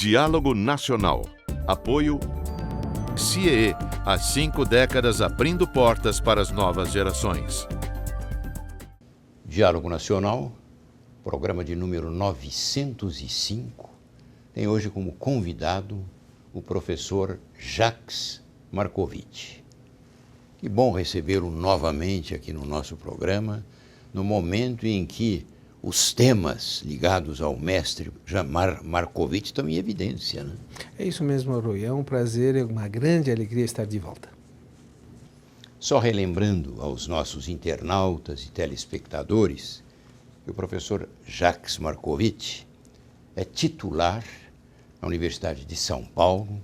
Diálogo Nacional. Apoio CIEE, há 5 décadas abrindo portas para as novas gerações. Diálogo Nacional, programa de número 905, tem hoje como convidado o professor Jacques Marcovitch. Que bom recebê-lo novamente aqui no nosso programa, no momento em que os temas ligados ao mestre Marcovitch estão em evidência, né? É isso mesmo, Rui. É um prazer, é uma grande alegria estar de volta. Só relembrando aos nossos internautas e telespectadores que o professor Jacques Marcovitch é titular na Universidade de São Paulo,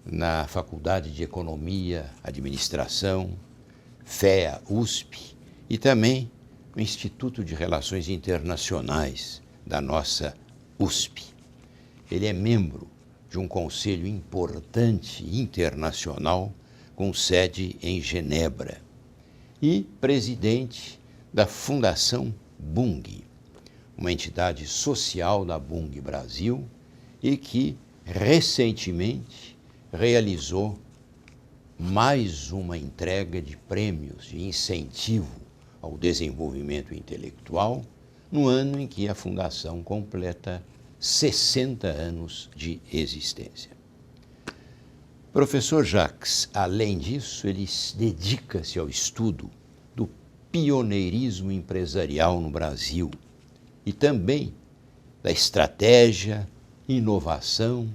na Faculdade de Economia, Administração, FEA, USP e também no Instituto de Relações Internacionais da nossa USP. Ele é membro de um conselho importante internacional com sede em Genebra e presidente da Fundação Bung, uma entidade social da Bung Brasil e que recentemente realizou mais uma entrega de prêmios de incentivo ao desenvolvimento intelectual no ano em que a Fundação completa 60 anos de existência. Professor Jacques, além disso, ele dedica-se ao estudo do pioneirismo empresarial no Brasil e também da estratégia, inovação,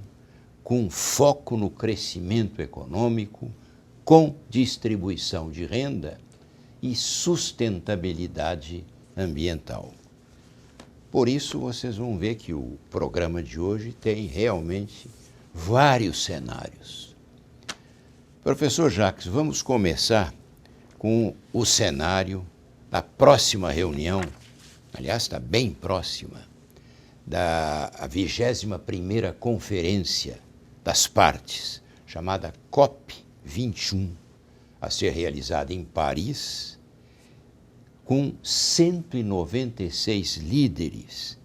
com foco no crescimento econômico, com distribuição de renda e sustentabilidade ambiental. Por isso, vocês vão ver que o programa de hoje tem realmente vários cenários. Professor Jacques, vamos começar com o cenário da próxima reunião, aliás, está bem próxima, da 21ª Conferência das Partes, chamada COP21, a ser realizada em Paris, com 196 líderes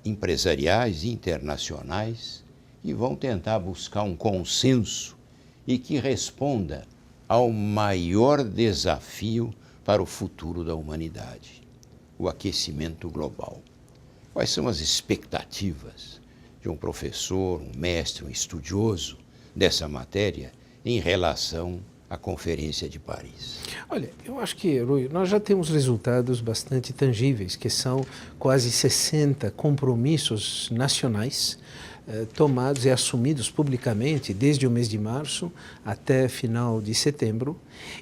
empresariais e internacionais que vão tentar buscar um consenso e que responda ao maior desafio para o futuro da humanidade, o aquecimento global. Quais são as expectativas de um professor, um mestre, um estudioso dessa matéria em relação à Conferência de Paris? Olha, eu acho que, Rui, nós já temos resultados bastante tangíveis, que são quase 60 compromissos nacionais tomados e assumidos publicamente desde o mês de março até final de setembro.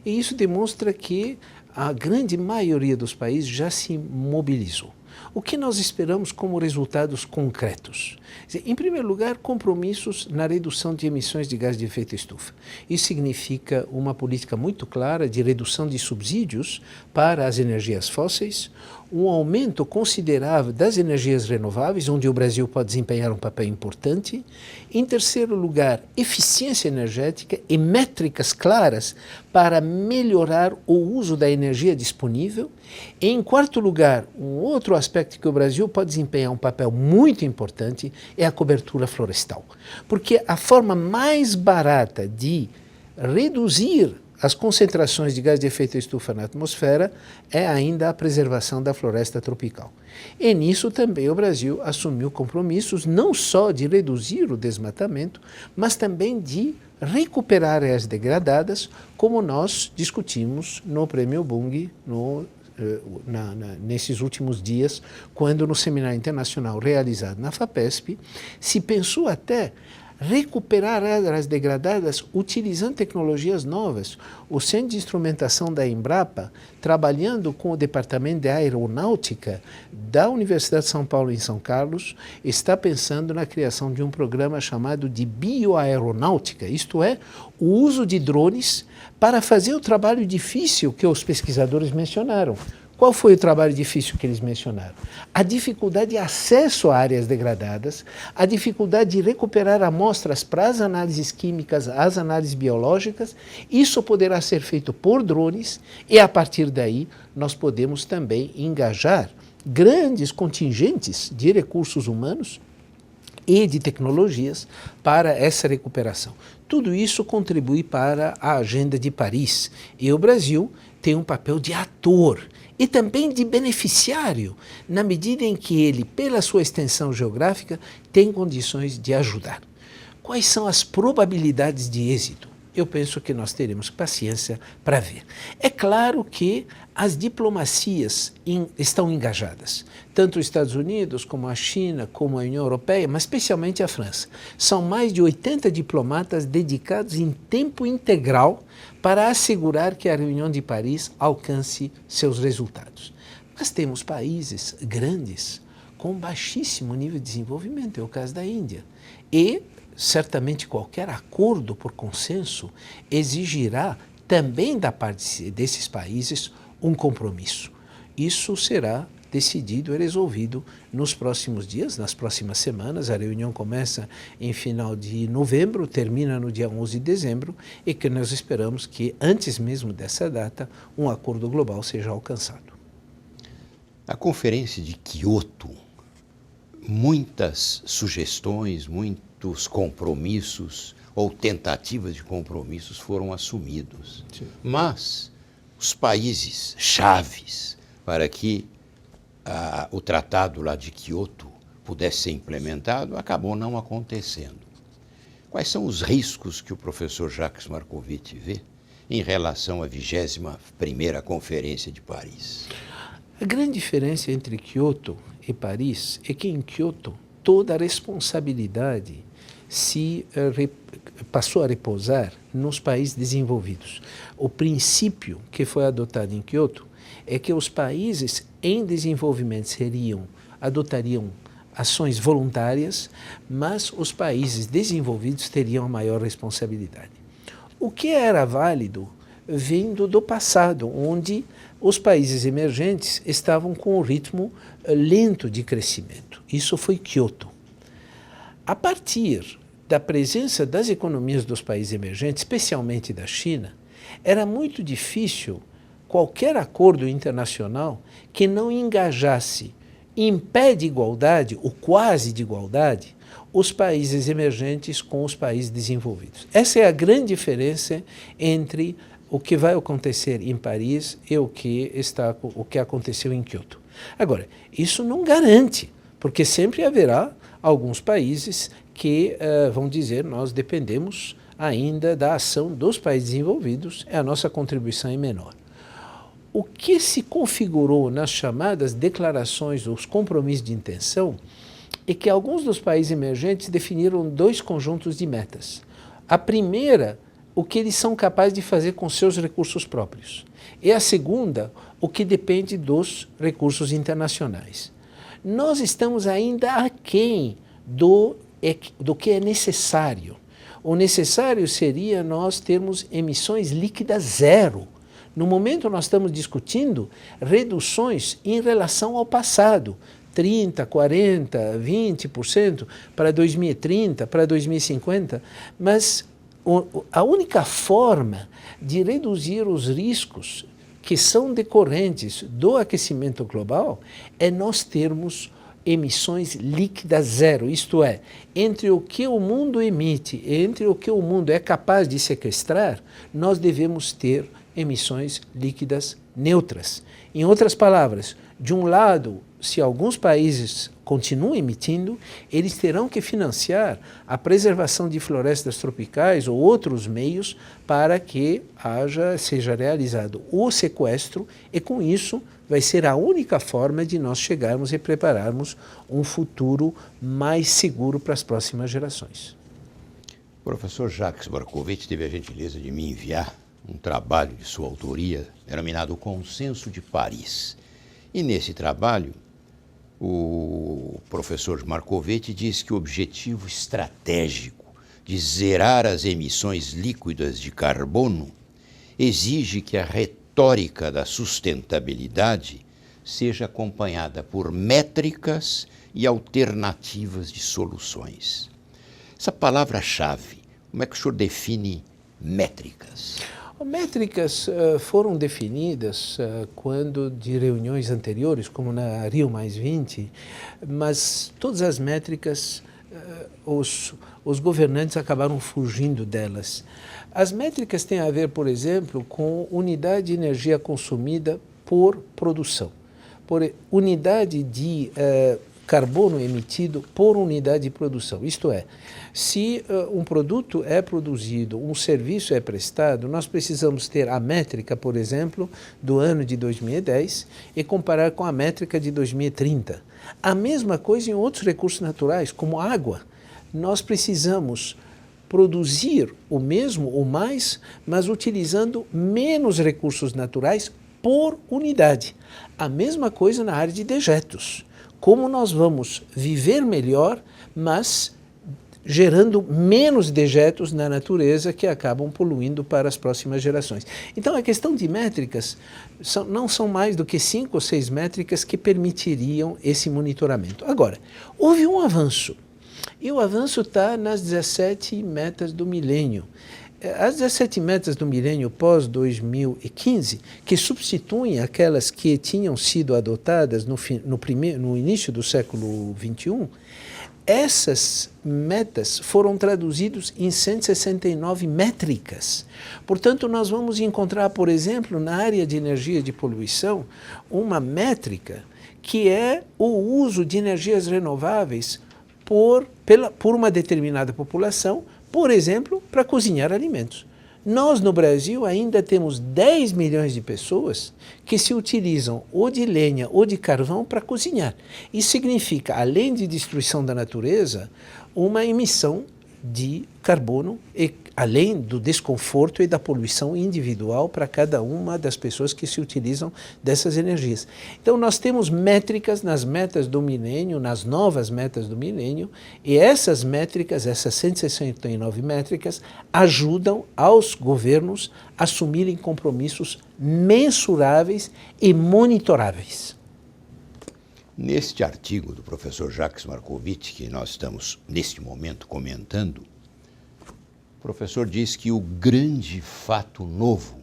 E isso demonstra que a grande maioria dos países já se mobilizou. O que nós esperamos como resultados concretos? Em primeiro lugar, compromissos na redução de emissões de gás de efeito estufa. Isso significa uma política muito clara de redução de subsídios para as energias fósseis, um aumento considerável das energias renováveis, onde o Brasil pode desempenhar um papel importante. Em terceiro lugar, eficiência energética e métricas claras para melhorar o uso da energia disponível. Em quarto lugar, um outro aspecto que o Brasil pode desempenhar um papel muito importante é a cobertura florestal. Porque a forma mais barata de reduzir as concentrações de gás de efeito estufa na atmosfera é ainda a preservação da floresta tropical. E nisso também o Brasil assumiu compromissos não só de reduzir o desmatamento, mas também de recuperar áreas degradadas, como nós discutimos no Prêmio Bung nesses últimos dias, quando no seminário internacional realizado na FAPESP, se pensou até recuperar áreas degradadas utilizando tecnologias novas. O Centro de Instrumentação da Embrapa, trabalhando com o Departamento de Aeronáutica da Universidade de São Paulo em São Carlos, está pensando na criação de um programa chamado de bioaeronáutica, isto é, o uso de drones para fazer o trabalho difícil que os pesquisadores mencionaram. Qual foi o trabalho difícil que eles mencionaram? A dificuldade de acesso a áreas degradadas, a dificuldade de recuperar amostras para as análises químicas, as análises biológicas. Isso poderá ser feito por drones e, a partir daí, nós podemos também engajar grandes contingentes de recursos humanos e de tecnologias para essa recuperação. Tudo isso contribui para a Agenda de Paris e o Brasil tem um papel de ator e também de beneficiário, na medida em que ele, pela sua extensão geográfica, tem condições de ajudar. Quais são as probabilidades de êxito? Eu penso que nós teremos paciência para ver. É claro que as diplomacias estão engajadas, tanto os Estados Unidos, como a China, como a União Europeia, mas especialmente a França. São mais de 80 diplomatas dedicados em tempo integral para assegurar que a reunião de Paris alcance seus resultados. Mas temos países grandes com baixíssimo nível de desenvolvimento, é o caso da Índia. E certamente qualquer acordo por consenso exigirá também da parte desses países um compromisso. Isso será decidido e resolvido nos próximos dias, nas próximas semanas. A reunião começa em final de novembro, termina no dia 11 de dezembro e que nós esperamos que antes mesmo dessa data um acordo global seja alcançado. A Conferência de Quioto, muitas sugestões, muitos compromissos ou tentativas de compromissos foram assumidos. Sim. Mas os países chaves para que o tratado lá de Quioto pudesse ser implementado acabou não acontecendo. Quais são os riscos que o professor Jacques Markovitch vê em relação à 21ª Conferência de Paris? A grande diferença entre Quioto e Paris é que em Quioto toda a responsabilidade passou a repousar nos países desenvolvidos. O princípio que foi adotado em Quioto é que os países em desenvolvimento adotariam ações voluntárias, mas os países desenvolvidos teriam a maior responsabilidade. O que era válido vindo do passado, onde os países emergentes estavam com um ritmo lento de crescimento. Isso foi Quioto. A partir da presença das economias dos países emergentes, especialmente da China, era muito difícil qualquer acordo internacional que não engajasse em pé de igualdade, ou quase de igualdade, os países emergentes com os países desenvolvidos. Essa é a grande diferença entre o que vai acontecer em Paris e o que aconteceu em Quioto. Agora, isso não garante, porque sempre haverá alguns países que vão dizer nós dependemos ainda da ação dos países desenvolvidos, a nossa contribuição é menor. O que se configurou nas chamadas declarações, os compromissos de intenção, é que alguns dos países emergentes definiram dois conjuntos de metas. A primeira, o que eles são capazes de fazer com seus recursos próprios. E a segunda, o que depende dos recursos internacionais. Nós estamos ainda aquém do que é necessário. O necessário seria nós termos emissões líquidas zero. No momento nós estamos discutindo reduções em relação ao passado, 30%, 40%, 20% para 2030, para 2050, mas a única forma de reduzir os riscos que são decorrentes do aquecimento global é nós termos emissões líquidas zero, isto é, entre o que o mundo emite e entre o que o mundo é capaz de sequestrar, nós devemos ter emissões líquidas neutras. Em outras palavras, de um lado, se alguns países continuam emitindo, eles terão que financiar a preservação de florestas tropicais ou outros meios para que seja realizado o sequestro e, com isso, vai ser a única forma de nós chegarmos e prepararmos um futuro mais seguro para as próximas gerações. O professor Jacques Markovitch teve a gentileza de me enviar um trabalho de sua autoria, denominado Consenso de Paris. E nesse trabalho, o professor Markovitch diz que o objetivo estratégico de zerar as emissões líquidas de carbono exige que a retórica da sustentabilidade seja acompanhada por métricas e alternativas de soluções. Essa palavra-chave, como é que o senhor define métricas? Métricas foram definidas quando de reuniões anteriores, como na Rio+20, mas todas as métricas os governantes acabaram fugindo delas. As métricas têm a ver, por exemplo, com unidade de energia consumida por produção, por unidade de carbono emitido por unidade de produção. Isto é, se um produto é produzido, um serviço é prestado, nós precisamos ter a métrica, por exemplo, do ano de 2010 e comparar com a métrica de 2030. A mesma coisa em outros recursos naturais, como água. Nós precisamos produzir o mesmo ou mais, mas utilizando menos recursos naturais por unidade. A mesma coisa na área de dejetos. Como nós vamos viver melhor, mas gerando menos dejetos na natureza que acabam poluindo para as próximas gerações. Então, a questão de métricas não são mais do que 5 ou 6 métricas que permitiriam esse monitoramento. Agora, houve um avanço, e o avanço está nas 17 metas do milênio. As 17 metas do milênio pós-2015, que substituem aquelas que tinham sido adotadas no início do século XXI, essas metas foram traduzidas em 169 métricas. Portanto, nós vamos encontrar, por exemplo, na área de energia de poluição, uma métrica que é o uso de energias renováveis por uma determinada população, por exemplo, para cozinhar alimentos. Nós, no Brasil, ainda temos 10 milhões de pessoas que se utilizam ou de lenha ou de carvão para cozinhar. Isso significa, além de destruição da natureza, uma emissão de carbono, e, além do desconforto e da poluição individual para cada uma das pessoas que se utilizam dessas energias. Então, nós temos métricas nas metas do milênio, nas novas metas do milênio, e essas métricas, essas 169 métricas, ajudam aos governos a assumirem compromissos mensuráveis e monitoráveis. Neste artigo do professor Jacques Markovitch, que nós estamos, neste momento, comentando, o professor diz que o grande fato novo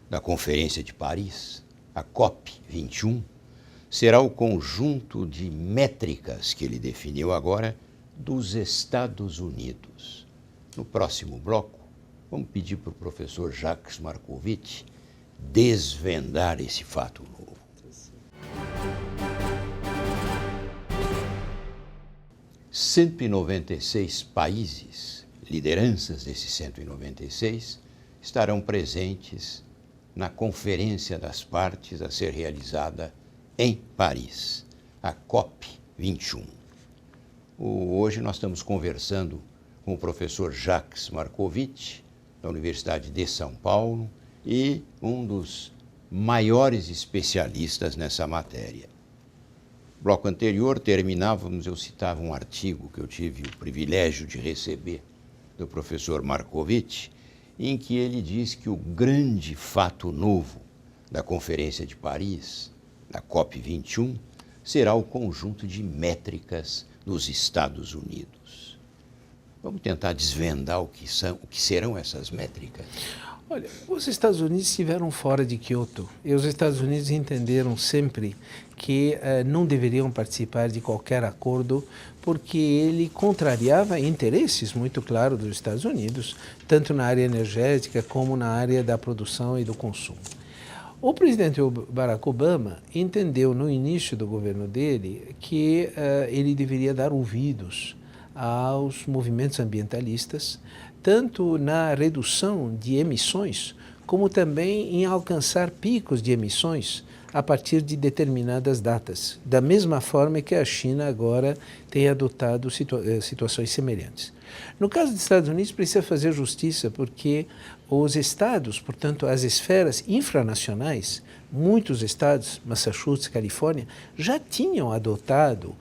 da Conferência de Paris, a COP21, será o conjunto de métricas que ele definiu agora dos Estados Unidos. No próximo bloco, vamos pedir para o professor Jacques Markovitch desvendar esse fato novo. 196 países, lideranças desses 196, estarão presentes na Conferência das Partes a ser realizada em Paris, a COP21. Hoje nós estamos conversando com o professor Jacques Markovitch, da Universidade de São Paulo, e um dos maiores especialistas nessa matéria. No bloco anterior, terminávamos, eu citava um artigo que eu tive o privilégio de receber do professor Markovitch, em que ele diz que o grande fato novo da Conferência de Paris, da COP21, será o conjunto de métricas dos Estados Unidos. Vamos tentar desvendar o que serão essas métricas? Olha, os Estados Unidos estiveram fora de Kyoto e os Estados Unidos entenderam sempre que não deveriam participar de qualquer acordo porque ele contrariava interesses muito claros dos Estados Unidos, tanto na área energética como na área da produção e do consumo. O presidente Barack Obama entendeu no início do governo dele que ele deveria dar ouvidos aos movimentos ambientalistas, tanto na redução de emissões, como também em alcançar picos de emissões a partir de determinadas datas, da mesma forma que a China agora tem adotado situações semelhantes. No caso dos Estados Unidos, precisa fazer justiça porque os estados, portanto, as esferas infranacionais, muitos estados, Massachusetts, Califórnia, já tinham adotado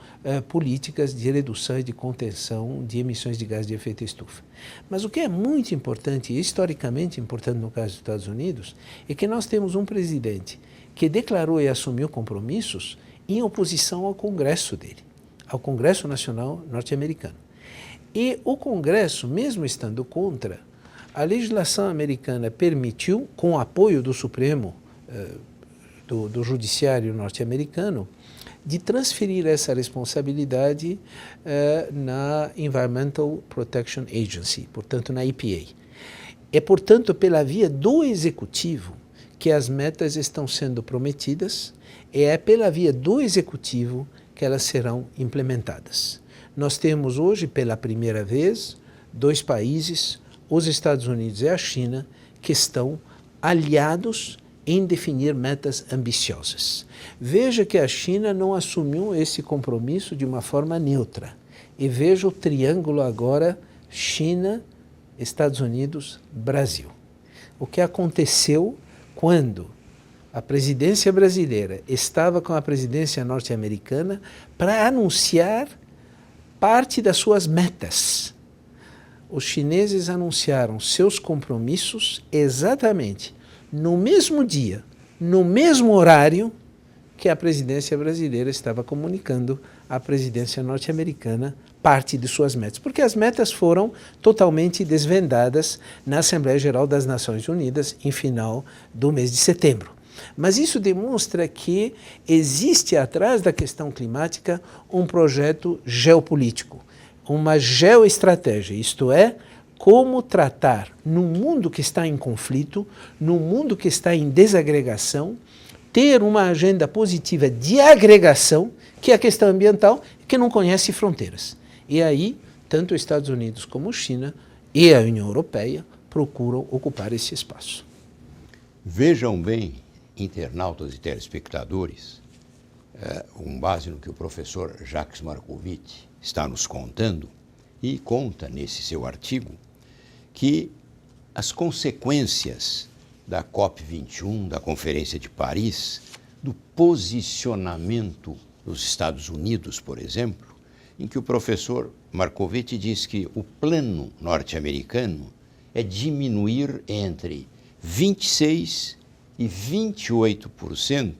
políticas de redução e de contenção de emissões de gás de efeito estufa. Mas o que é muito importante, e historicamente importante no caso dos Estados Unidos, é que nós temos um presidente que declarou e assumiu compromissos em oposição ao Congresso dele, ao Congresso Nacional norte-americano. E o Congresso, mesmo estando contra, a legislação americana permitiu, com o apoio do Supremo, do Judiciário norte-americano, de transferir essa responsabilidade na Environmental Protection Agency, portanto na EPA. É, portanto, pela via do Executivo que as metas estão sendo prometidas, e é pela via do Executivo que elas serão implementadas. Nós temos hoje, pela primeira vez, dois países, os Estados Unidos e a China, que estão aliados em definir metas ambiciosas. Veja que a China não assumiu esse compromisso de uma forma neutra. E veja o triângulo agora, China, Estados Unidos, Brasil. O que aconteceu quando a presidência brasileira estava com a presidência norte-americana para anunciar parte das suas metas. Os chineses anunciaram seus compromissos exatamente no mesmo dia, no mesmo horário que a presidência brasileira estava comunicando à presidência norte-americana parte de suas metas, porque as metas foram totalmente desvendadas na Assembleia Geral das Nações Unidas em final do mês de setembro. Mas isso demonstra que existe atrás da questão climática um projeto geopolítico, uma geoestratégia, isto é, como tratar num mundo que está em conflito, num mundo que está em desagregação, ter uma agenda positiva de agregação, que é a questão ambiental, que não conhece fronteiras. E aí, tanto os Estados Unidos como a China e a União Europeia procuram ocupar esse espaço. Vejam bem, internautas e telespectadores, com base no que o professor Jacques Markovits está nos contando, e conta nesse seu artigo, que as consequências da COP21, da Conferência de Paris, do posicionamento dos Estados Unidos, por exemplo, em que o professor Markovits diz que o plano norte-americano é diminuir entre 26% e 28%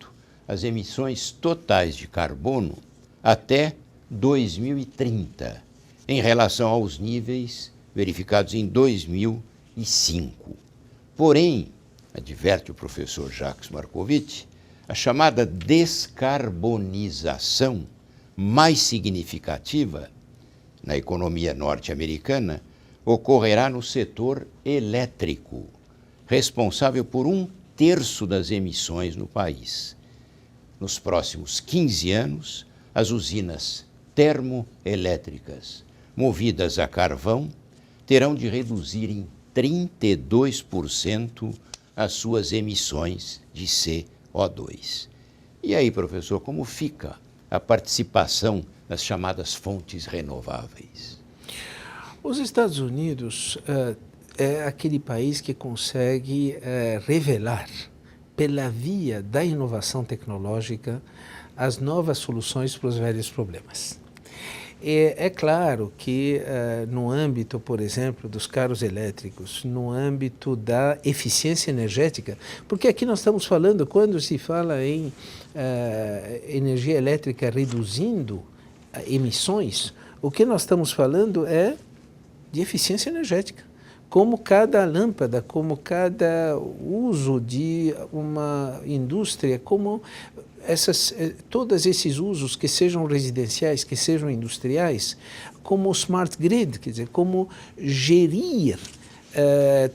as emissões totais de carbono até 2030, em relação aos níveis verificados em 2005. Porém, adverte o professor Jacques Markovits, a chamada descarbonização mais significativa na economia norte-americana ocorrerá no setor elétrico, responsável por 1/3 das emissões no país. Nos próximos 15 anos, as usinas termoelétricas movidas a carvão terão de reduzir em 32% as suas emissões de CO2. E aí, professor, como fica a participação das chamadas fontes renováveis? Os Estados Unidos é aquele país que consegue revelar, pela via da inovação tecnológica, as novas soluções para os velhos problemas. É claro que no âmbito, por exemplo, dos carros elétricos, no âmbito da eficiência energética, porque aqui nós estamos falando, quando se fala em energia elétrica reduzindo emissões, o que nós estamos falando é de eficiência energética. Como cada lâmpada, como cada uso de uma indústria, como todos esses usos, que sejam residenciais, que sejam industriais, como o smart grid, quer dizer, como gerir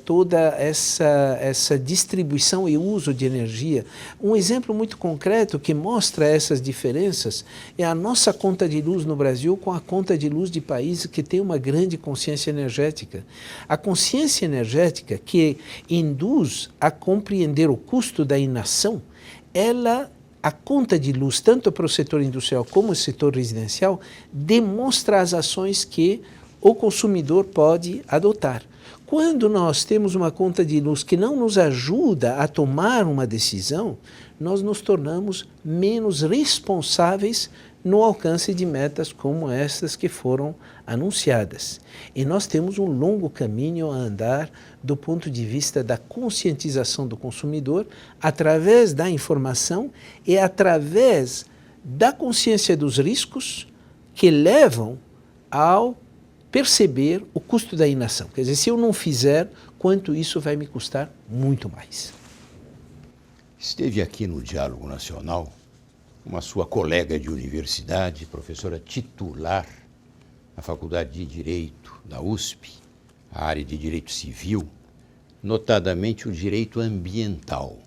toda essa distribuição e uso de energia. Um exemplo muito concreto que mostra essas diferenças é a nossa conta de luz no Brasil com a conta de luz de países que têm uma grande consciência energética. A consciência energética que induz a compreender o custo da inação, a conta de luz, tanto para o setor industrial como o setor residencial, demonstra as ações que o consumidor pode adotar. Quando nós temos uma conta de luz que não nos ajuda a tomar uma decisão, nós nos tornamos menos responsáveis no alcance de metas como estas que foram anunciadas. E nós temos um longo caminho a andar do ponto de vista da conscientização do consumidor, através da informação e através da consciência dos riscos que levam ao perceber o custo da inação. Quer dizer, se eu não fizer, quanto isso vai me custar? Muito mais. Esteve aqui no Diálogo Nacional uma sua colega de universidade, professora titular na Faculdade de Direito da USP, a área de Direito Civil, notadamente o direito ambiental.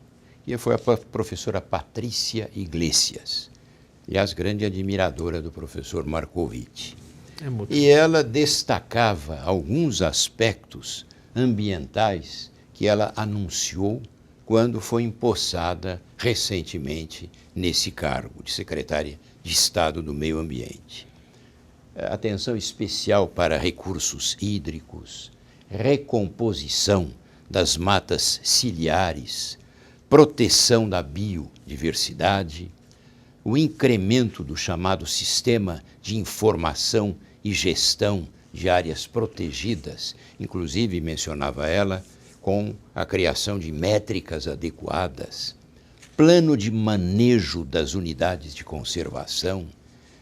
E foi a professora Patrícia Iglesias, aliás, grande admiradora do professor Marcovitch. E ela destacava alguns aspectos ambientais que ela anunciou quando foi empossada recentemente nesse cargo de secretária de Estado do Meio Ambiente. Atenção especial para recursos hídricos, recomposição das matas ciliares, proteção da biodiversidade, o incremento do chamado Sistema de Informação e Gestão de Áreas Protegidas, inclusive mencionava ela, com a criação de métricas adequadas, plano de manejo das unidades de conservação,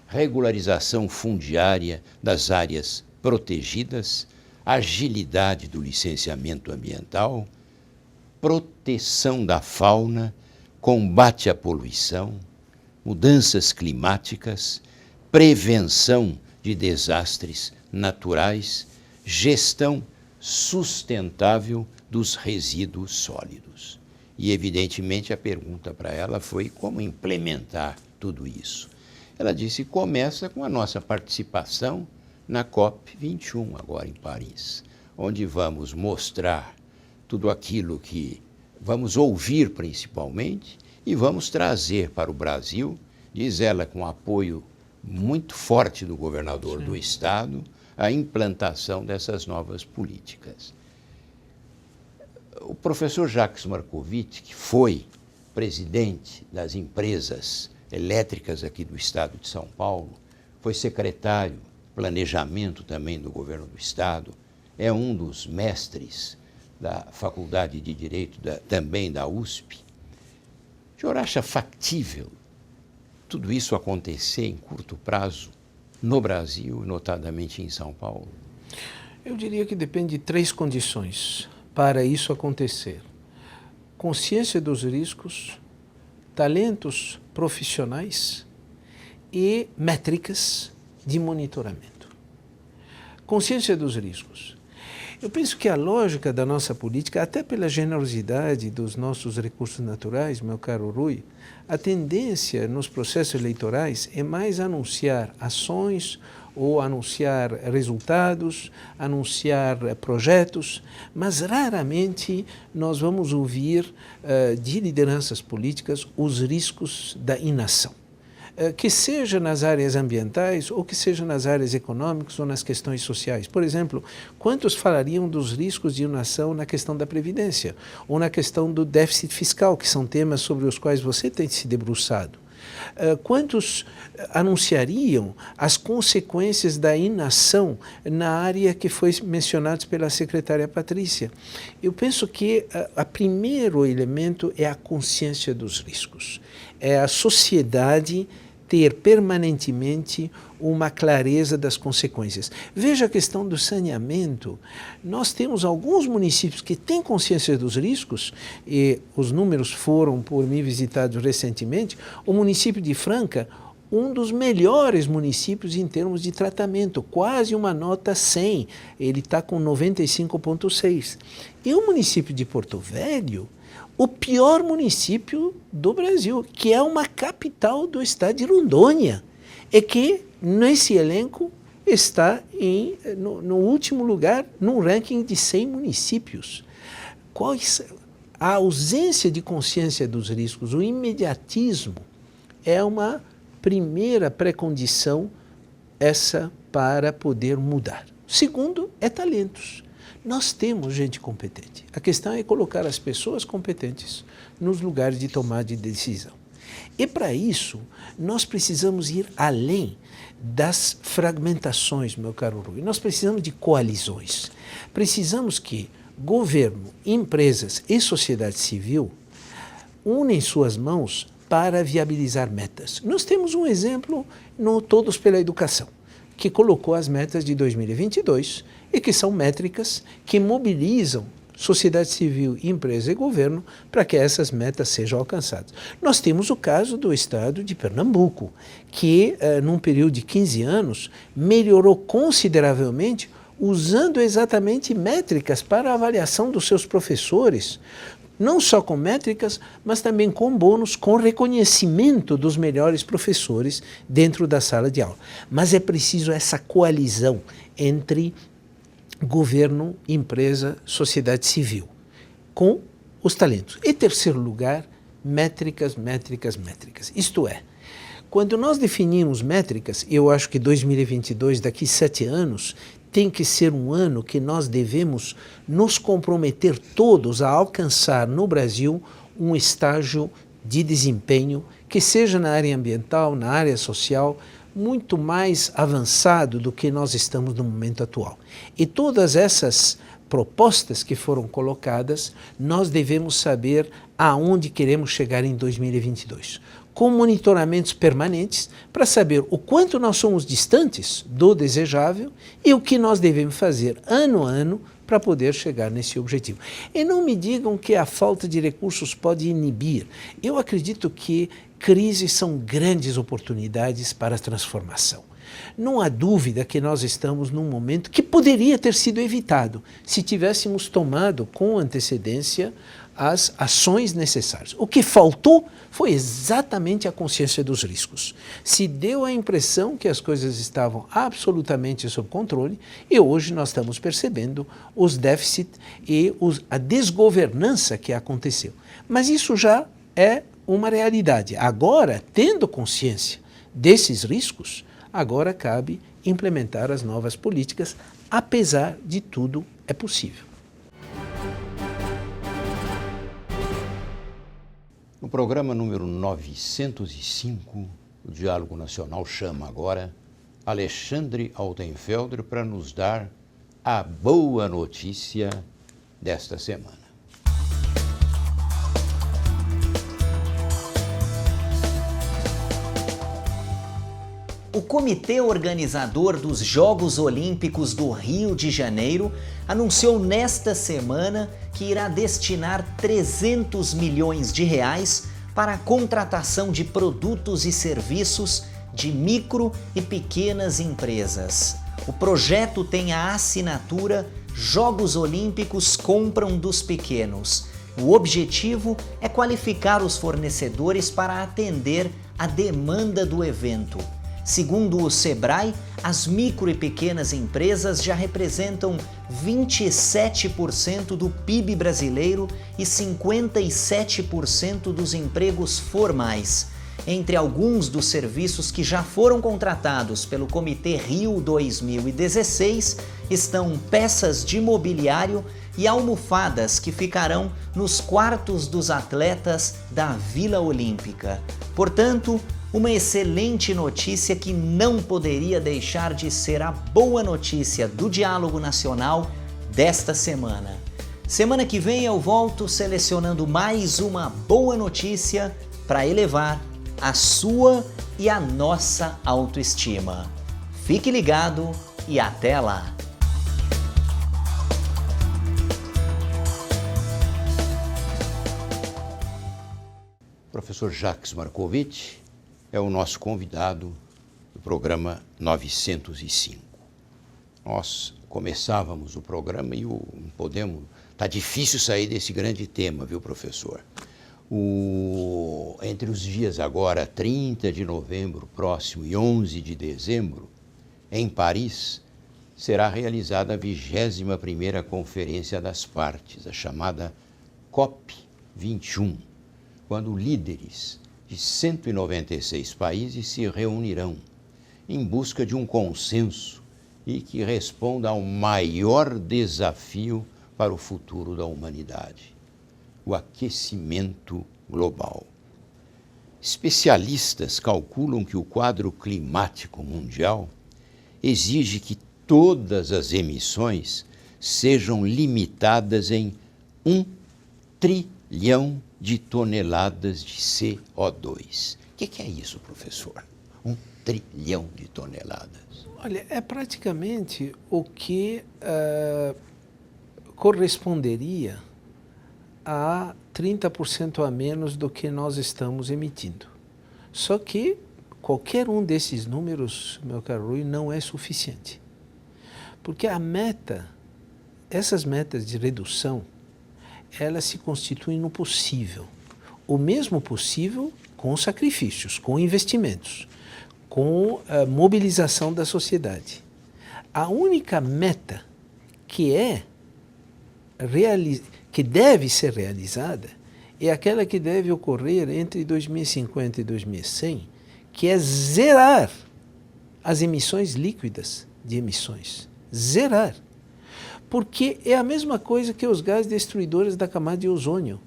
regularização fundiária das áreas protegidas, agilidade do licenciamento ambiental, proteção da fauna, combate à poluição, mudanças climáticas, prevenção de desastres naturais, gestão sustentável dos resíduos sólidos. E, evidentemente, a pergunta para ela foi como implementar tudo isso. Ela disse, começa com a nossa participação na COP21, agora em Paris, onde vamos mostrar tudo aquilo que vamos ouvir principalmente e vamos trazer para o Brasil, diz ela, com apoio muito forte do governador do estado, a implantação dessas novas políticas. O professor Jacques Marcovitch, que foi presidente das empresas elétricas aqui do estado de São Paulo, foi secretário de planejamento também do governo do estado, é um dos mestres da Faculdade de Direito também da USP. O senhor acha factível tudo isso acontecer em curto prazo no Brasil, notadamente em São Paulo? Eu diria que depende de 3 condições para isso acontecer: consciência dos riscos, talentos profissionais e métricas de monitoramento. Consciência dos riscos. Eu penso que a lógica da nossa política, até pela generosidade dos nossos recursos naturais, meu caro Rui, a tendência nos processos eleitorais é mais anunciar ações ou anunciar resultados, anunciar projetos, mas raramente nós vamos ouvir de lideranças políticas os riscos da inação. Que seja nas áreas ambientais ou que seja nas áreas econômicas ou nas questões sociais. Por exemplo, quantos falariam dos riscos de inação na questão da Previdência ou na questão do déficit fiscal, que são temas sobre os quais você tem se debruçado? Quantos anunciariam as consequências da inação na área que foi mencionada pela secretária Patrícia? Eu penso que o primeiro elemento é a consciência dos riscos. É a sociedade ter permanentemente uma clareza das consequências. Veja a questão do saneamento. Nós temos alguns municípios que têm consciência dos riscos, e os números foram por mim visitados recentemente. O município de Franca, um dos melhores municípios em termos de tratamento, quase uma nota 100, ele está com 95,6. E o município de Porto Velho, o pior município do Brasil, que é uma capital do estado de Rondônia, e que nesse elenco está no último lugar no ranking de 100 municípios. A ausência de consciência dos riscos, o imediatismo, é uma primeira pré-condição para poder mudar. Segundo, é talentos. Nós temos gente competente. A questão é colocar as pessoas competentes nos lugares de tomada de decisão. E para isso, nós precisamos ir além das fragmentações, meu caro Rui. Nós precisamos de coalizões. Precisamos que governo, empresas e sociedade civil unem suas mãos para viabilizar metas. Nós temos um exemplo no Todos pela Educação, que colocou as metas de 2022 e que são métricas que mobilizam sociedade civil, empresa e governo, para que essas metas sejam alcançadas. Nós temos o caso do estado de Pernambuco, que, num período de 15 anos, melhorou consideravelmente usando exatamente métricas para a avaliação dos seus professores, não só com métricas, mas também com bônus, com reconhecimento dos melhores professores dentro da sala de aula. Mas é preciso essa coalizão entre governo, empresa, sociedade civil, com os talentos. E terceiro lugar, métricas, métricas, métricas. Isto é, quando nós definimos métricas, eu acho que 2022, daqui 7 anos, tem que ser um ano que nós devemos nos comprometer todos a alcançar no Brasil um estágio de desempenho que seja na área ambiental, na área social, muito mais avançado do que nós estamos no momento atual. E todas essas propostas que foram colocadas, nós devemos saber aonde queremos chegar em 2022. Com monitoramentos permanentes para saber o quanto nós somos distantes do desejável e o que nós devemos fazer ano a ano para poder chegar nesse objetivo. E não me digam que a falta de recursos pode inibir. Eu acredito que crises são grandes oportunidades para a transformação. Não há dúvida que nós estamos num momento que poderia ter sido evitado se tivéssemos tomado com antecedência as ações necessárias. O que faltou foi exatamente a consciência dos riscos. Se deu a impressão que as coisas estavam absolutamente sob controle e hoje nós estamos percebendo os déficits e a desgovernança que aconteceu. Mas isso já é uma realidade. Agora, tendo consciência desses riscos, agora cabe implementar as novas políticas. Apesar de tudo, é possível. No programa número 905, o Diálogo Nacional chama agora Alexandre Altenfelder para nos dar a boa notícia desta semana. O comitê organizador dos Jogos Olímpicos do Rio de Janeiro anunciou nesta semana que irá destinar 300 milhões de reais para a contratação de produtos e serviços de micro e pequenas empresas. O projeto tem a assinatura Jogos Olímpicos Compram dos Pequenos. O objetivo é qualificar os fornecedores para atender a demanda do evento. Segundo o Sebrae, as micro e pequenas empresas já representam 27% do PIB brasileiro e 57% dos empregos formais. Entre alguns dos serviços que já foram contratados pelo Comitê Rio 2016 estão peças de mobiliário e almofadas que ficarão nos quartos dos atletas da Vila Olímpica. Portanto, uma excelente notícia que não poderia deixar de ser a boa notícia do Diálogo Nacional desta semana. Semana que vem eu volto selecionando mais uma boa notícia para elevar a sua e a nossa autoestima. Fique ligado e até lá! Professor Jacques Marcovitch é o nosso convidado do programa 905. Nós começávamos o programa e está difícil sair desse grande tema, viu, professor? Entre os dias agora, 30 de novembro próximo e 11 de dezembro, em Paris, será realizada a 21ª Conferência das Partes, a chamada COP21, quando líderes de 196 países se reunirão em busca de um consenso e que responda ao maior desafio para o futuro da humanidade, o aquecimento global. Especialistas calculam que o quadro climático mundial exige que todas as emissões sejam limitadas em 1 trilhão de toneladas de CO2. O que é isso, professor? 1 trilhão de toneladas. Olha, é praticamente o que corresponderia a 30% a menos do que nós estamos emitindo. Só que qualquer um desses números, meu caro Rui, não é suficiente. Porque essas metas de redução, elas se constituem no possível. O mesmo possível com sacrifícios, com investimentos, com a mobilização da sociedade. A única meta que deve ser realizada é aquela que deve ocorrer entre 2050 e 2100, que é zerar as emissões líquidas de emissões. Zerar. Porque é a mesma coisa que os gases destruidores da camada de ozônio.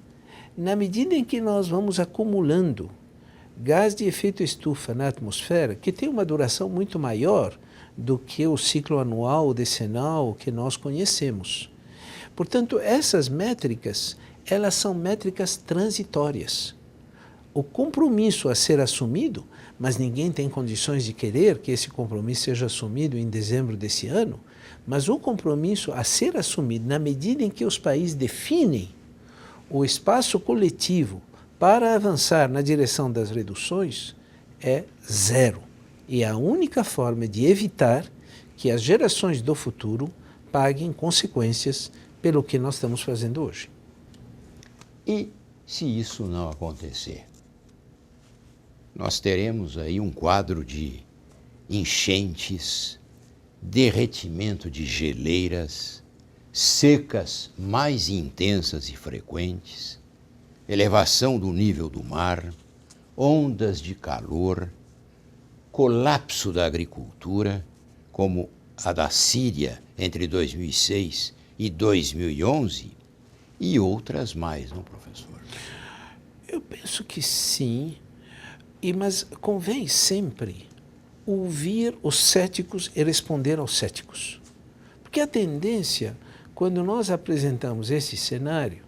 Na medida em que nós vamos acumulando gás de efeito estufa na atmosfera, que tem uma duração muito maior do que o ciclo anual ou decenal que nós conhecemos. Portanto, essas métricas, elas são métricas transitórias. O compromisso a ser assumido, mas ninguém tem condições de querer que esse compromisso seja assumido em dezembro desse ano, mas o compromisso a ser assumido na medida em que os países definem o espaço coletivo para avançar na direção das reduções é zero. E a única forma de evitar que as gerações do futuro paguem consequências pelo que nós estamos fazendo hoje. E se isso não acontecer? Nós teremos aí um quadro de enchentes, derretimento de geleiras, secas mais intensas e frequentes, elevação do nível do mar, ondas de calor, colapso da agricultura, como a da Síria entre 2006 e 2011, e outras mais, não, professor? Eu penso que sim, mas convém sempre ouvir os céticos e responder aos céticos. Porque a tendência, quando nós apresentamos esse cenário,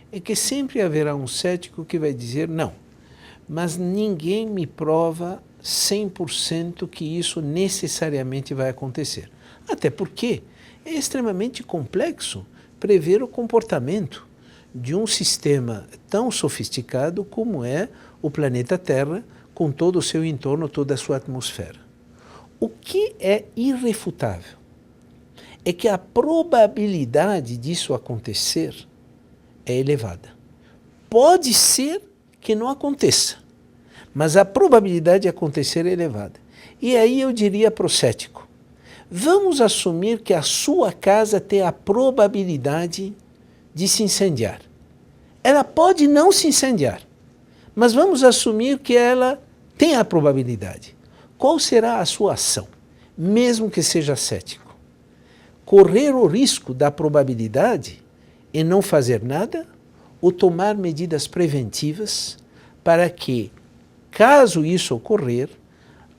é que sempre haverá um cético que vai dizer não, mas ninguém me prova 100% que isso necessariamente vai acontecer. Até porque é extremamente complexo prever o comportamento de um sistema tão sofisticado como é o planeta Terra, com todo o seu entorno, toda a sua atmosfera. O que é irrefutável é que a probabilidade disso acontecer é elevada. Pode ser que não aconteça, mas a probabilidade de acontecer é elevada. E aí eu diria para o cético, vamos assumir que a sua casa tem a probabilidade de se incendiar. Ela pode não se incendiar, mas vamos assumir que ela tem a probabilidade. Qual será a sua ação, mesmo que seja cético? Correr o risco da probabilidade e não fazer nada, ou tomar medidas preventivas para que, caso isso ocorrer,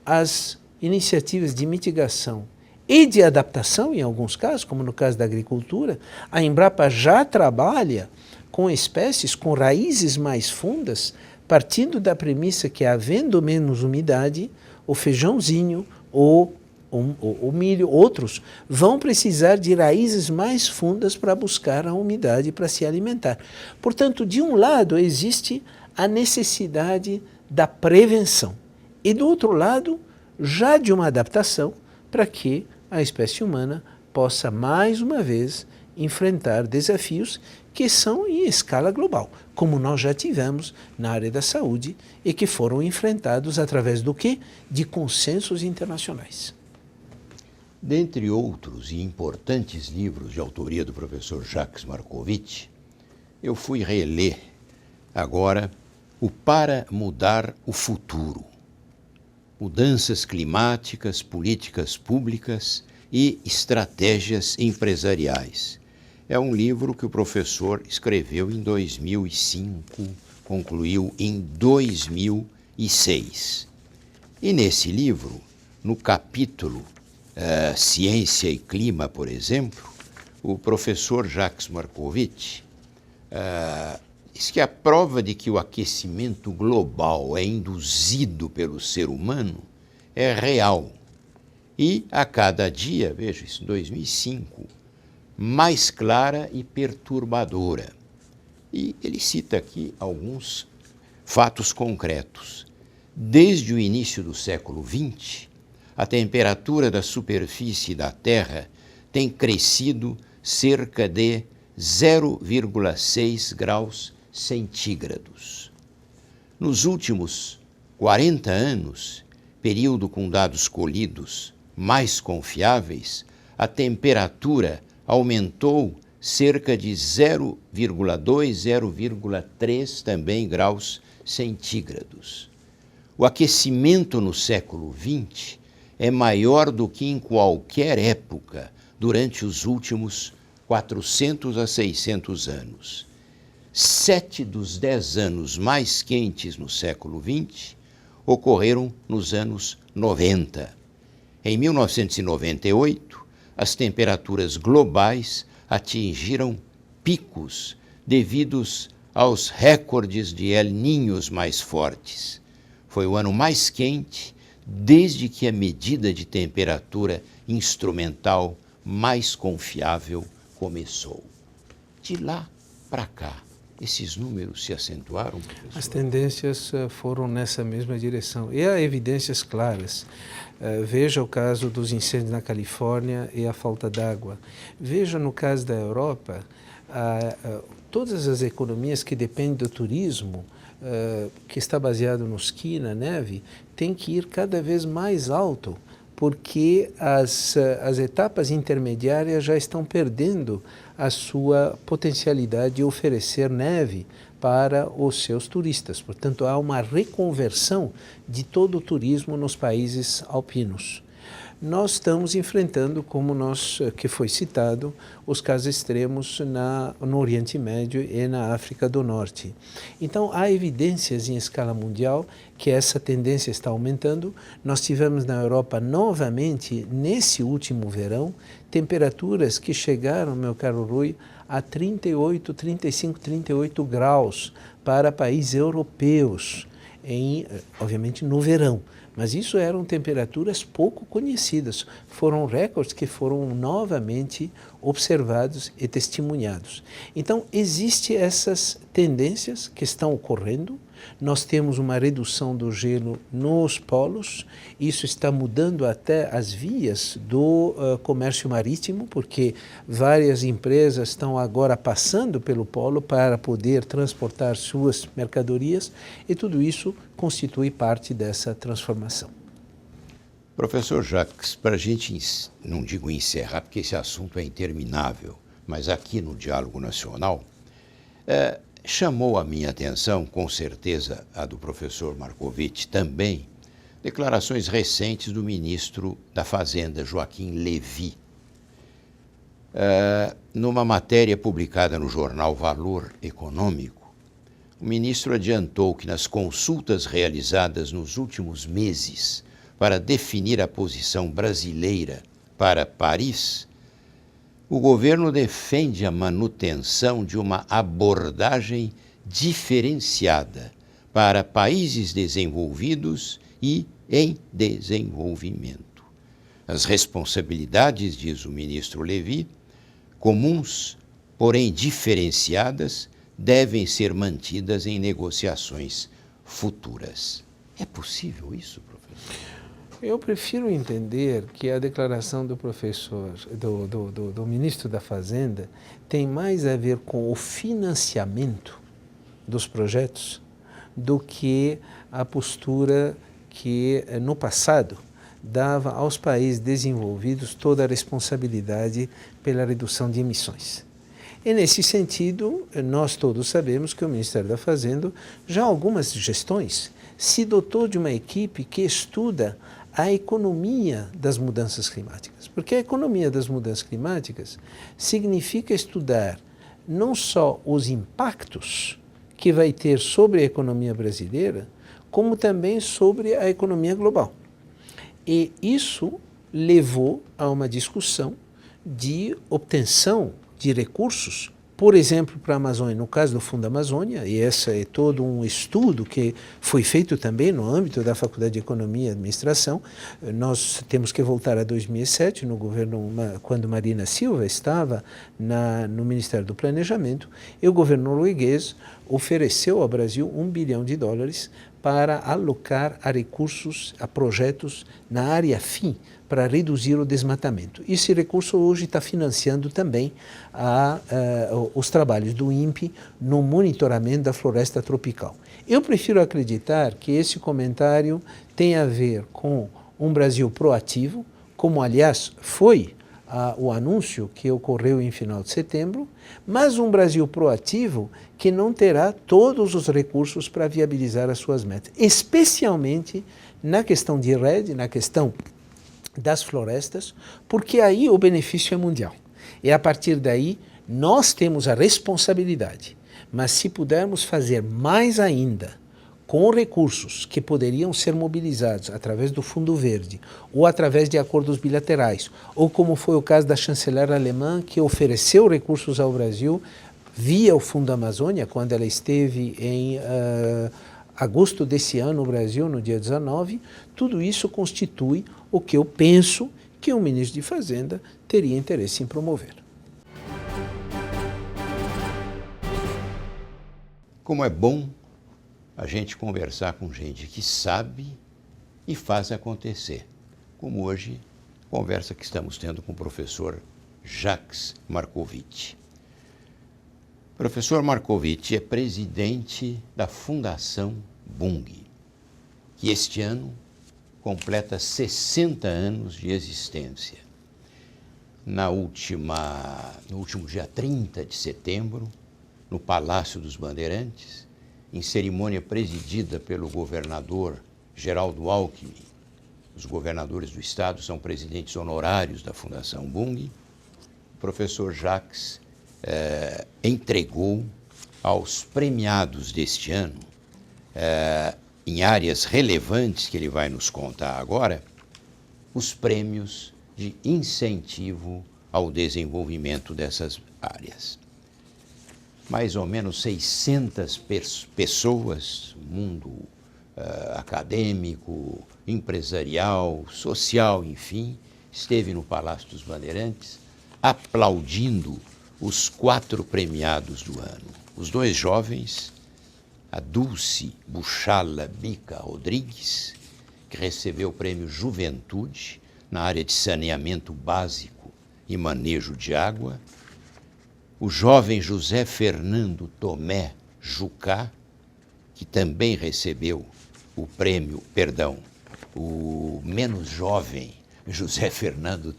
as iniciativas de mitigação e de adaptação, em alguns casos, como no caso da agricultura, a Embrapa já trabalha com espécies com raízes mais fundas, partindo da premissa que, havendo menos umidade, o feijãozinho ou o milho, outros, vão precisar de raízes mais fundas para buscar a umidade para se alimentar. Portanto, de um lado, existe a necessidade da prevenção e, do outro lado, já de uma adaptação para que a espécie humana possa, mais uma vez, enfrentar desafios que são em escala global, como nós já tivemos na área da saúde e que foram enfrentados através do quê? De consensos internacionais. Dentre outros e importantes livros de autoria do professor Jacques Markovitch, eu fui reler agora o Para Mudar o Futuro. Mudanças climáticas, políticas públicas e estratégias empresariais. É um livro que o professor escreveu em 2005, concluiu em 2006. E nesse livro, no capítulo Ciência e Clima, por exemplo, o professor Jacques Markovitch diz que a prova de que o aquecimento global é induzido pelo ser humano é real. E a cada dia, veja isso, em 2005, mais clara e perturbadora. E ele cita aqui alguns fatos concretos. Desde o início do século XX, a temperatura da superfície da Terra tem crescido cerca de 0,6 graus centígrados. Nos últimos 40 anos, período com dados colhidos mais confiáveis, a temperatura aumentou cerca de 0,2, 0,3 também graus centígrados. O aquecimento no século XX é maior do que em qualquer época durante os últimos 400 a 600 anos. 7 dos 10 anos mais quentes no século XX ocorreram nos anos 90. Em 1998, as temperaturas globais atingiram picos devidos aos recordes de El Niños mais fortes. Foi o ano mais quente desde que a medida de temperatura instrumental mais confiável começou. De lá para cá, esses números se acentuaram, professor? As tendências foram nessa mesma direção. E há evidências claras. Veja o caso dos incêndios na Califórnia e a falta d'água. Veja no caso da Europa, todas as economias que dependem do turismo, que está baseado no esqui, na neve, tem que ir cada vez mais alto, porque as etapas intermediárias já estão perdendo a sua potencialidade de oferecer neve para os seus turistas. Portanto, há uma reconversão de todo o turismo nos países alpinos. Nós estamos enfrentando, que foi citado, os casos extremos no Oriente Médio e na África do Norte. Então, há evidências em escala mundial que essa tendência está aumentando. Nós tivemos na Europa, novamente, nesse último verão, temperaturas que chegaram, meu caro Rui, a 38, 35, 38 graus para países europeus, obviamente no verão. Mas isso eram temperaturas pouco conhecidas. Foram recordes que foram novamente observados e testemunhados. Então, existem essas tendências que estão ocorrendo. Nós temos uma redução do gelo nos polos. Isso está mudando até as vias do comércio marítimo, porque várias empresas estão agora passando pelo polo para poder transportar suas mercadorias, e tudo isso constitui parte dessa transformação. Professor Jacques, para a gente, não digo encerrar, porque esse assunto é interminável, mas aqui no Diálogo Nacional, chamou a minha atenção, com certeza a do professor Marcovitch também, declarações recentes do ministro da Fazenda, Joaquim Levy. Numa matéria publicada no jornal Valor Econômico, o ministro adiantou que nas consultas realizadas nos últimos meses para definir a posição brasileira para Paris, o governo defende a manutenção de uma abordagem diferenciada para países desenvolvidos e em desenvolvimento. As responsabilidades, diz o ministro Levy, comuns, porém diferenciadas, devem ser mantidas em negociações futuras. É possível isso, professor? Eu prefiro entender que a declaração do professor, do ministro da Fazenda, tem mais a ver com o financiamento dos projetos do que a postura que, no passado, dava aos países desenvolvidos toda a responsabilidade pela redução de emissões. E, nesse sentido, nós todos sabemos que o Ministério da Fazenda, já algumas gestões, se dotou de uma equipe que estuda a economia das mudanças climáticas. Porque a economia das mudanças climáticas significa estudar não só os impactos que vai ter sobre a economia brasileira, como também sobre a economia global. E isso levou a uma discussão de obtenção de recursos por exemplo, para a Amazônia, no caso do Fundo Amazônia, e esse é todo um estudo que foi feito também no âmbito da Faculdade de Economia e Administração. Nós temos que voltar a 2007, no governo, quando Marina Silva estava no Ministério do Planejamento, e o governo norueguês ofereceu ao Brasil US$ 1 bilhão para alocar a recursos, a projetos na área fim, para reduzir o desmatamento. Esse recurso hoje está financiando também os trabalhos do INPE no monitoramento da floresta tropical. Eu prefiro acreditar que esse comentário tem a ver com um Brasil proativo, como aliás foi o anúncio que ocorreu em final de setembro, mas um Brasil proativo que não terá todos os recursos para viabilizar as suas metas, especialmente na questão de rede, na questão das florestas, porque aí o benefício é mundial. E a partir daí nós temos a responsabilidade, mas se pudermos fazer mais ainda com recursos que poderiam ser mobilizados através do Fundo Verde ou através de acordos bilaterais, ou como foi o caso da chanceler alemã que ofereceu recursos ao Brasil via o Fundo Amazônia, quando ela esteve em agosto desse ano no Brasil, no dia 19, tudo isso constitui o que eu penso que o ministro de Fazenda teria interesse em promover. Como é bom a gente conversar com gente que sabe e faz acontecer, como hoje, a conversa que estamos tendo com o professor Jacques Marcovitch. O professor Marcovitch é presidente da Fundação Bung, que este ano completa 60 anos de existência. No último dia 30 de setembro, no Palácio dos Bandeirantes, em cerimônia presidida pelo governador Geraldo Alckmin, os governadores do estado são presidentes honorários da Fundação Bung, o professor Jacques entregou aos premiados deste ano, em áreas relevantes que ele vai nos contar agora, os prêmios de incentivo ao desenvolvimento dessas áreas. Mais ou menos 600 pessoas, mundo acadêmico, empresarial, social, enfim, esteve no Palácio dos Bandeirantes aplaudindo os 4 premiados do ano. Os 2 jovens, a Dulce Buchala Bica Rodrigues, que recebeu o prêmio Juventude na área de saneamento básico e manejo de água, o jovem José Fernando Tomé Jucá, que também recebeu o prêmio, o menos jovem José Fernando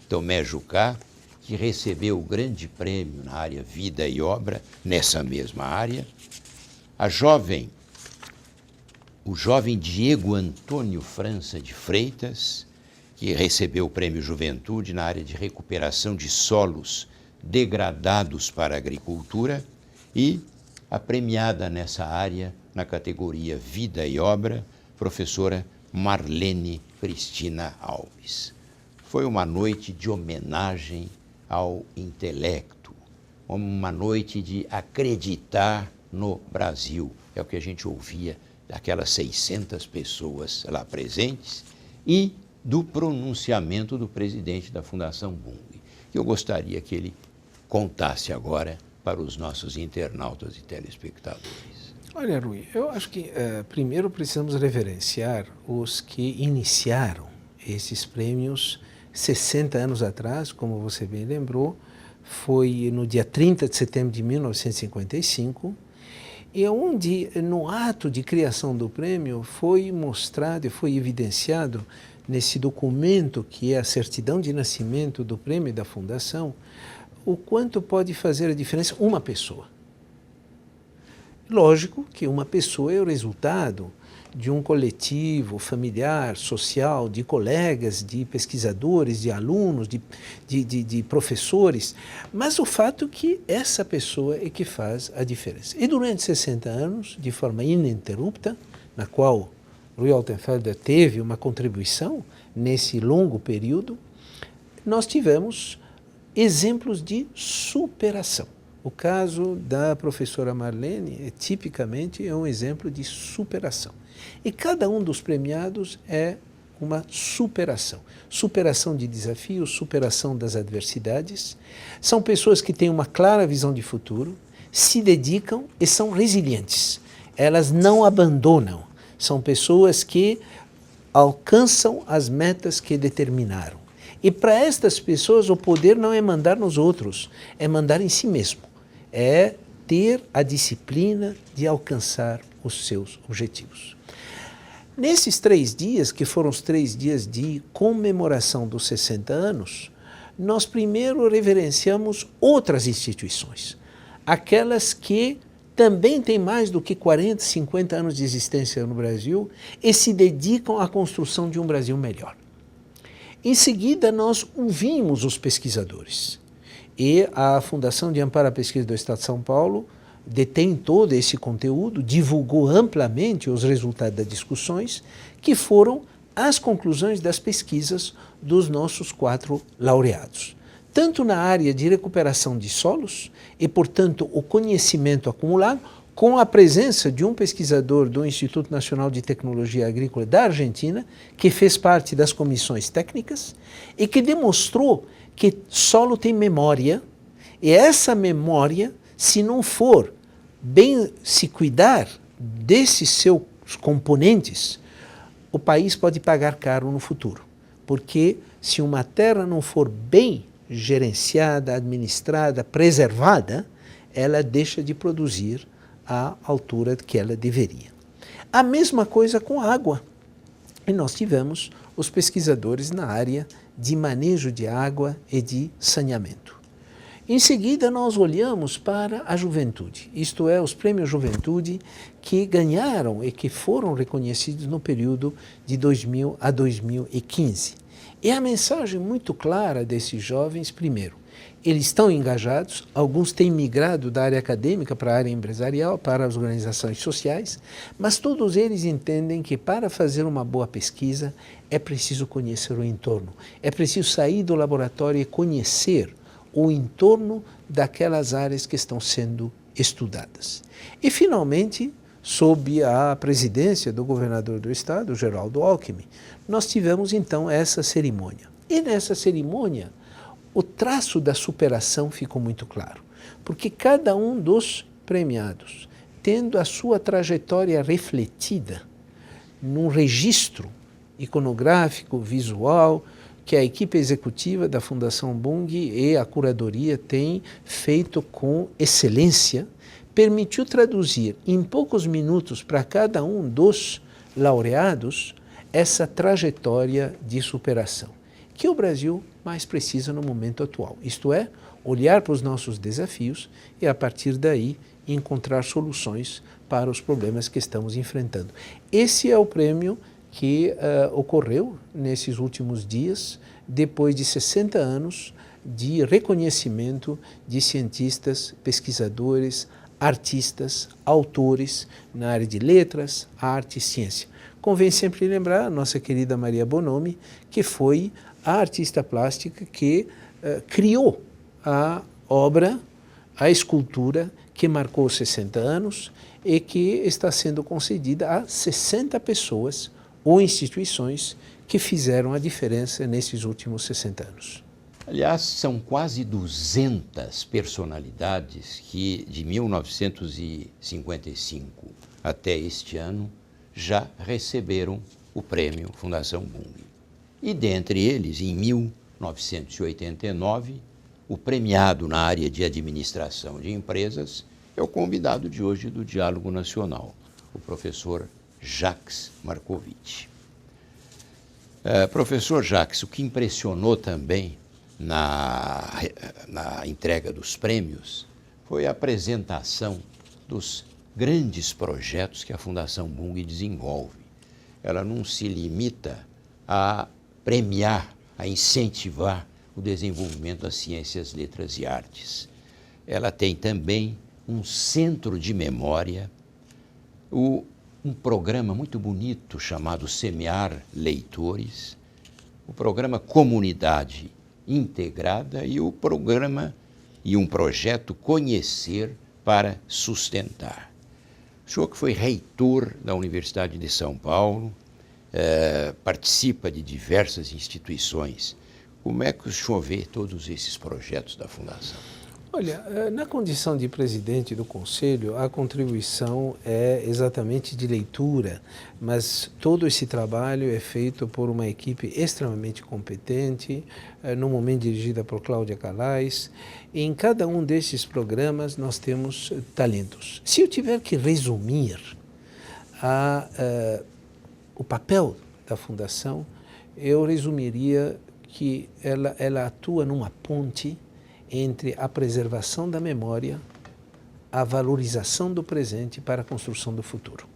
Tomé Jucá, que recebeu o grande prêmio na área Vida e Obra, nessa mesma área. O jovem Diego Antônio França de Freitas, que recebeu o prêmio Juventude na área de recuperação de solos degradados para a agricultura, e a premiada nessa área, na categoria Vida e Obra, professora Marlene Cristina Alves. Foi uma noite de homenagem ao intelecto, uma noite de acreditar no Brasil. É o que a gente ouvia daquelas 600 pessoas lá presentes e do pronunciamento do presidente da Fundação Bung, que eu gostaria que ele contasse agora para os nossos internautas e telespectadores. Olha, Rui, eu acho que primeiro precisamos reverenciar os que iniciaram esses prêmios 60 anos atrás, como você bem lembrou, foi no dia 30 de setembro de 1955, e onde, no ato de criação do prêmio, foi mostrado e foi evidenciado nesse documento, que é a certidão de nascimento do prêmio da Fundação, o quanto pode fazer a diferença uma pessoa. Lógico que uma pessoa é o resultado de um coletivo familiar, social, de colegas, de pesquisadores, de alunos, de professores, mas o fato é que essa pessoa é que faz a diferença. E durante 60 anos, de forma ininterrupta, na qual Rui Altenfelder teve uma contribuição nesse longo período, nós tivemos exemplos de superação. O caso da professora Marlene tipicamente é um exemplo de superação. E cada um dos premiados é uma superação. Superação de desafios, superação das adversidades. São pessoas que têm uma clara visão de futuro, se dedicam e são resilientes. Elas não abandonam. São pessoas que alcançam as metas que determinaram. E para estas pessoas o poder não é mandar nos outros, é mandar em si mesmo. É ter a disciplina de alcançar os seus objetivos. Nesses 3 dias, que foram os 3 dias de comemoração dos 60 anos, nós primeiro reverenciamos outras instituições, aquelas que também têm mais do que 40, 50 anos de existência no Brasil e se dedicam à construção de um Brasil melhor. Em seguida, nós ouvimos os pesquisadores. E a Fundação de Amparo à Pesquisa do Estado de São Paulo detém todo esse conteúdo, divulgou amplamente os resultados das discussões, que foram as conclusões das pesquisas dos nossos 4 laureados. Tanto na área de recuperação de solos e, portanto, o conhecimento acumulado, com a presença de um pesquisador do Instituto Nacional de Tecnologia Agrícola da Argentina, que fez parte das comissões técnicas e que demonstrou que solo tem memória, e essa memória, se não for bem se cuidar desses seus componentes, o país pode pagar caro no futuro. Porque se uma terra não for bem gerenciada, administrada, preservada, ela deixa de produzir à altura que ela deveria. A mesma coisa com a água. E nós tivemos os pesquisadores na área de manejo de água e de saneamento. Em seguida, nós olhamos para a juventude, isto é, os prêmios Juventude que ganharam e que foram reconhecidos no período de 2000 a 2015. E a mensagem muito clara desses jovens, primeiro, eles estão engajados, alguns têm migrado da área acadêmica para a área empresarial, para as organizações sociais, mas todos eles entendem que para fazer uma boa pesquisa é preciso conhecer o entorno, é preciso sair do laboratório e conhecer o entorno daquelas áreas que estão sendo estudadas. E, finalmente, sob a presidência do governador do estado, Geraldo Alckmin, nós tivemos então essa cerimônia. E nessa cerimônia, o traço da superação ficou muito claro, porque cada um dos premiados, tendo a sua trajetória refletida num registro iconográfico, visual, que a equipe executiva da Fundação Bung e a curadoria têm feito com excelência, permitiu traduzir em poucos minutos para cada um dos laureados essa trajetória de superação, que o Brasil mais precisa no momento atual. Isto é, olhar para os nossos desafios e, a partir daí, encontrar soluções para os problemas que estamos enfrentando. Esse é o prêmio que ocorreu nesses últimos dias, depois de 60 anos de reconhecimento de cientistas, pesquisadores, artistas, autores na área de letras, arte e ciência. Convém sempre lembrar a nossa querida Maria Bonomi, que foi a artista plástica que criou a obra, a escultura que marcou 60 anos e que está sendo concedida a 60 pessoas ou instituições que fizeram a diferença nesses últimos 60 anos. Aliás, são quase 200 personalidades que, de 1955 até este ano, já receberam o prêmio Fundação Bung. E dentre eles, em 1989, o premiado na área de administração de empresas é o convidado de hoje do Diálogo Nacional, o professor Jacques Marcovitch. Professor Jacques, o que impressionou também na entrega dos prêmios foi a apresentação dos grandes projetos que a Fundação Bung desenvolve. Ela não se limita a premiar, a incentivar o desenvolvimento das ciências, letras e artes. Ela tem também um centro de memória, um programa muito bonito chamado Semear Leitores, o programa Comunidade Integrada e o programa e um projeto Conhecer para Sustentar. O senhor que foi reitor da Universidade de São Paulo, participa de diversas instituições. Como é que o senhor vê todos esses projetos da Fundação? Olha, na condição de presidente do Conselho, a contribuição é exatamente de leitura, mas todo esse trabalho é feito por uma equipe extremamente competente, no momento dirigida por Cláudia Calais. E em cada um desses programas nós temos talentos. Se eu tiver que resumir o papel da Fundação, eu resumiria que ela atua numa ponte entre a preservação da memória, a valorização do presente para a construção do futuro.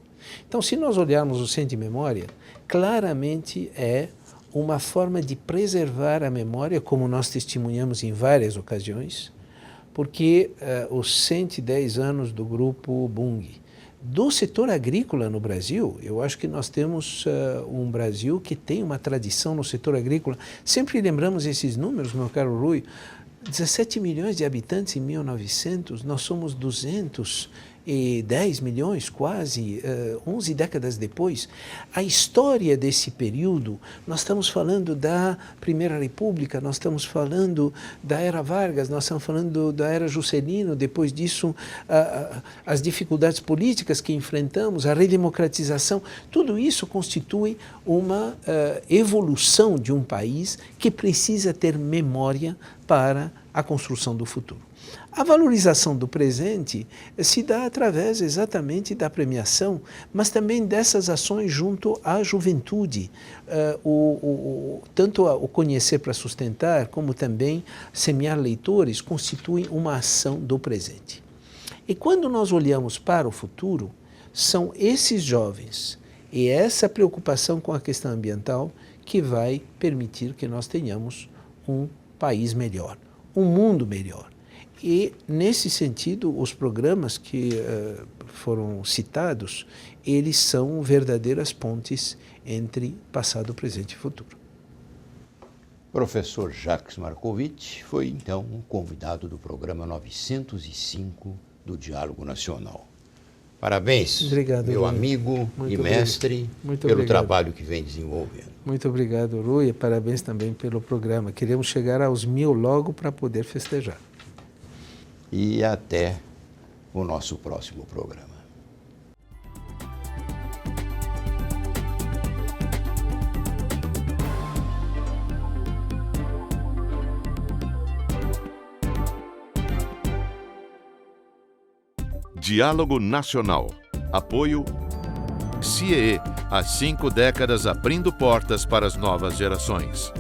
Então, se nós olharmos o Centro de Memória, claramente é uma forma de preservar a memória, como nós testemunhamos em várias ocasiões, porque os 110 anos do Grupo Bunge, do setor agrícola no Brasil, eu acho que nós temos um Brasil que tem uma tradição no setor agrícola. Sempre lembramos esses números, meu caro Rui. 17 milhões de habitantes em 1900, nós somos 210 milhões, quase 11 décadas depois. A história desse período, nós estamos falando da Primeira República, nós estamos falando da Era Vargas, nós estamos falando da Era Juscelino, depois disso as dificuldades políticas que enfrentamos, a redemocratização, tudo isso constitui uma evolução de um país que precisa ter memória para a construção do futuro. A valorização do presente se dá através exatamente da premiação, mas também dessas ações junto à juventude, tanto o Conhecer para Sustentar, como também Semear Leitores, constituem uma ação do presente. E quando nós olhamos para o futuro, são esses jovens e essa preocupação com a questão ambiental que vai permitir que nós tenhamos um país melhor, um mundo melhor. E, nesse sentido, os programas que foram citados, eles são verdadeiras pontes entre passado, presente e futuro. Professor Jacques Marcovitch foi, então, um convidado do programa 905 do Diálogo Nacional. Parabéns, obrigado, meu Rui. amigo Muito e mestre, muito pelo obrigado. trabalho que vem desenvolvendo. Muito obrigado, Rui, e parabéns também pelo programa. Queremos chegar aos 1000 logo para poder festejar. E até o nosso próximo programa. Diálogo Nacional. Apoio CIEE, há 5 décadas abrindo portas para as novas gerações.